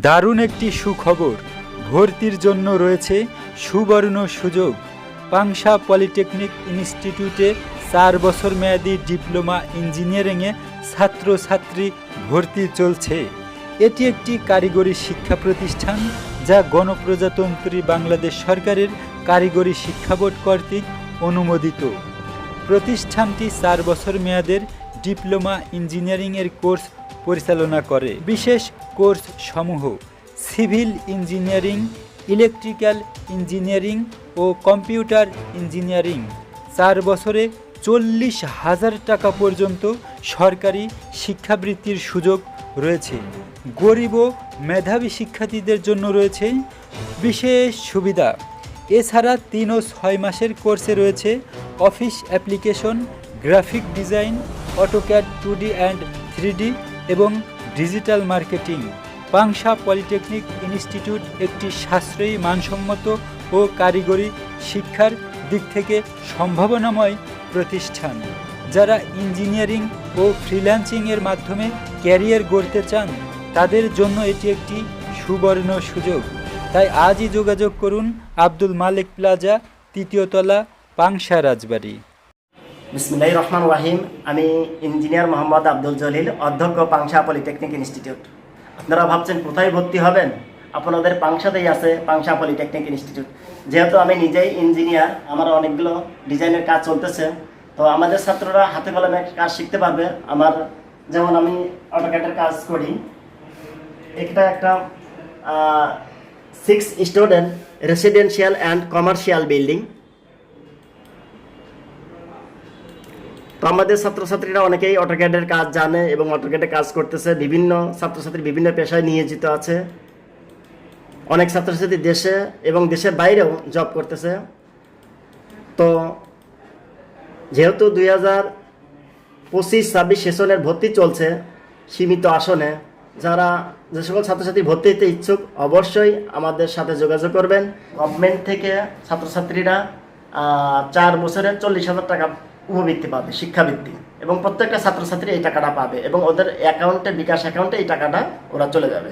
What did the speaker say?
দারুণ একটি সুখবর, ভর্তির জন্য রয়েছে সুবর্ণ সুযোগ। পাংশা পলিটেকনিক ইনস্টিটিউটে 4 বছর মেয়াদী ডিপ্লোমা ইঞ্জিনিয়ারিংয়ে ছাত্রছাত্রী ভর্তি চলছে। এটি একটি কারিগরি শিক্ষা প্রতিষ্ঠান যা গণপ্রজাতন্ত্রী বাংলাদেশ সরকারের কারিগরি শিক্ষা বোর্ড কর্তৃক অনুমোদিত। প্রতিষ্ঠানটি 4 বছর মেয়াদের ডিপ্লোমা ইঞ্জিনিয়ারিংয়ের কোর্স পরিচালনা করে। বিশেষ কোর্স সমূহ সিভিল ইঞ্জিনিয়ারিং, ইলেকট্রিক্যাল ইঞ্জিনিয়ারিং ও কম্পিউটার ইঞ্জিনিয়ারিং। 4 বছরে 40,000 টাকা পর্যন্ত সরকারি শিক্ষাবৃত্তির সুযোগ রয়েছে। গরিব ও মেধাবী শিক্ষার্থীদের জন্য রয়েছে বিশেষ সুবিধা। এছাড়া 3 ও 6 মাসের কোর্সে রয়েছে office application, graphic design, AutoCAD 2D and 3D এবং digital marketing. Pangsha polytechnic institute একটি সাশ্রয়ী, মানসম্মত ও কারিগরি শিক্ষার দিক থেকে সম্ভাবনাময় প্রতিষ্ঠান। যারা ইঞ্জিনিয়ারিং ও ফ্রিল্যান্সিংয়ের মাধ্যমে ক্যারিয়ার গড়তে চান তাদের জন্য এটি একটি সুবর্ণ সুযোগ। তাই আজই যোগাযোগ করুন আব্দুল মালিক প্লাজা, 3য় তলা, পাংশা, রাজবাড়ী। বিসমিল্লাহির রহমানির রহিম। আমি ইঞ্জিনিয়ার মোহাম্মদ আব্দুল জলিল, অধ্যক্ষ পাংশা পলিটেকনিক ইনস্টিটিউট। আপনারা ভাবছেন কোথায় ভর্তি হবেন? আপনাদের পাংশাতেই আছে পাংশা পলিটেকনিক ইনস্টিটিউট। যেহেতু আমি নিজেই ইঞ্জিনিয়ার, আমার অনেকগুলো ডিজাইনের কাজ চলতেছে, তো আমাদের ছাত্ররা হাতে কলমে কাজ শিখতে পারবে। যেমন আমি অটোক্যাডের কাজ করি। এটা একটা 6 student residential and commercial building. তো আমাদের ছাত্রছাত্রীরা অনেকেই অটোক্যাডের কাজ জানে এবং অটোক্যাডে কাজ করতেছে। বিভিন্ন ছাত্রছাত্রী বিভিন্ন পেশায় নিয়োজিত আছে। অনেক ছাত্রছাত্রী দেশে এবং দেশের বাইরেও জব করতেছে। তো যেহেতু 2025-26 সেশনের ভর্তি চলছে সীমিত আসনে, যে সকল ছাত্রছাত্রী ভর্তি হতে ইচ্ছুক অবশ্যই আমাদের সাথে যোগাযোগ করবেন। গভর্নমেন্ট থেকে ছাত্রছাত্রীরা 4 বছরে 40,000 টাকা উপবৃত্তি পাবে, শিক্ষাবৃত্তি, এবং প্রত্যেকটা ছাত্রছাত্রী এই টাকাটা পাবে এবং ওদের অ্যাকাউন্টে, বিকাশ অ্যাকাউন্টে এই টাকাটা ওরা চলে যাবে।